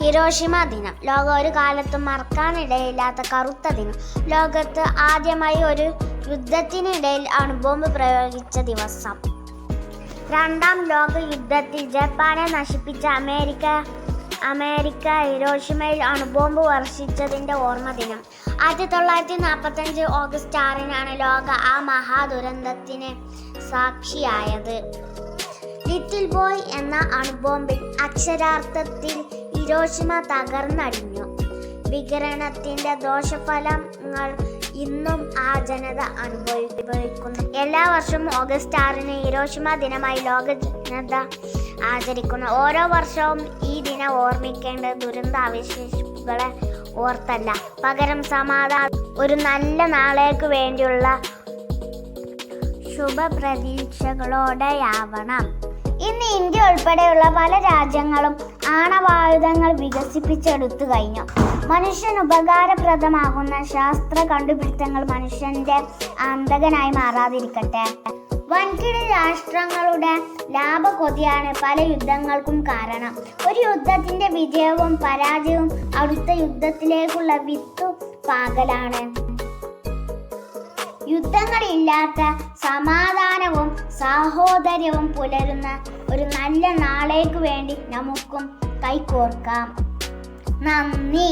Hiroshima ദിനം. ലോകം ഒരു കാലത്തും മറക്കാനിടയില്ലാത്ത കറുത്ത ദിനം. ലോകത്ത് ആദ്യമായി ഒരു യുദ്ധത്തിനിടയിൽ അണുബോംബ് പ്രയോഗിച്ച ദിവസം. രണ്ടാം ലോക യുദ്ധത്തിൽ ജപ്പാനെ നശിപ്പിച്ച അമേരിക്ക ഹിരോഷിമയിൽ അണുബോംബ് വർഷിച്ചതിൻ്റെ ഓർമ്മ ദിനം. 1945 ഓഗസ്റ്റ് 6-നാണ് ലോകം ആ മഹാദുരന്തത്തിന് സാക്ഷിയായത്. ലിറ്റിൽ ബോയ് എന്ന അണുബോംബിൽ അക്ഷരാർത്ഥത്തിൽ ഹിരോഷിമ തകർന്നടിഞ്ഞു. വികിരണത്തിന്റെ ദോഷഫലങ്ങൾ ഇന്നും ആ ജനത അനുഭവിക്കുന്നു. എല്ലാ വർഷവും ഓഗസ്റ്റ് 6-ന് ഹിരോഷിമ ദിനമായി ലോക ജനത ആചരിക്കുന്നു. ഓരോ വർഷവും ഈ ദിനം ഓർമ്മിക്കേണ്ട ദുരന്താവശേഷിപ്പുകളെ ഓർത്തല്ല, പകരം ഒരു നല്ല നാളേക്ക് വേണ്ടിയുള്ള ശുഭപ്രതീക്ഷകളോടെയാവണം. ഇന്ന് ഇന്ത്യ ഉൾപ്പെടെയുള്ള പല രാജ്യങ്ങളും ആണവായുധങ്ങൾ വികസിപ്പിച്ചെടുത്തു കഴിഞ്ഞു. മനുഷ്യന് ഉപകാരപ്രദമാകുന്ന ശാസ്ത്ര കണ്ടുപിടുത്തങ്ങൾ മനുഷ്യന്റെ അന്തകനായി മാറാതിരിക്കട്ടെ. വൻകിട രാഷ്ട്രങ്ങളുടെ ലാഭക്കൊതിയാണ് പല യുദ്ധങ്ങൾക്കും കാരണം. ഒരു യുദ്ധത്തിന്റെ വിജയവും പരാജയവും അടുത്ത യുദ്ധത്തിലേക്കുള്ള വിത്തുപാകലാണ്. യുദ്ധങ്ങളില്ലാത്ത സമാധാനവും സാഹോദര്യവും പുലരുന്ന ഒരു നല്ല നാളേക്ക് വേണ്ടി നമുക്കും കൈകോർക്കാം. നന്ദി.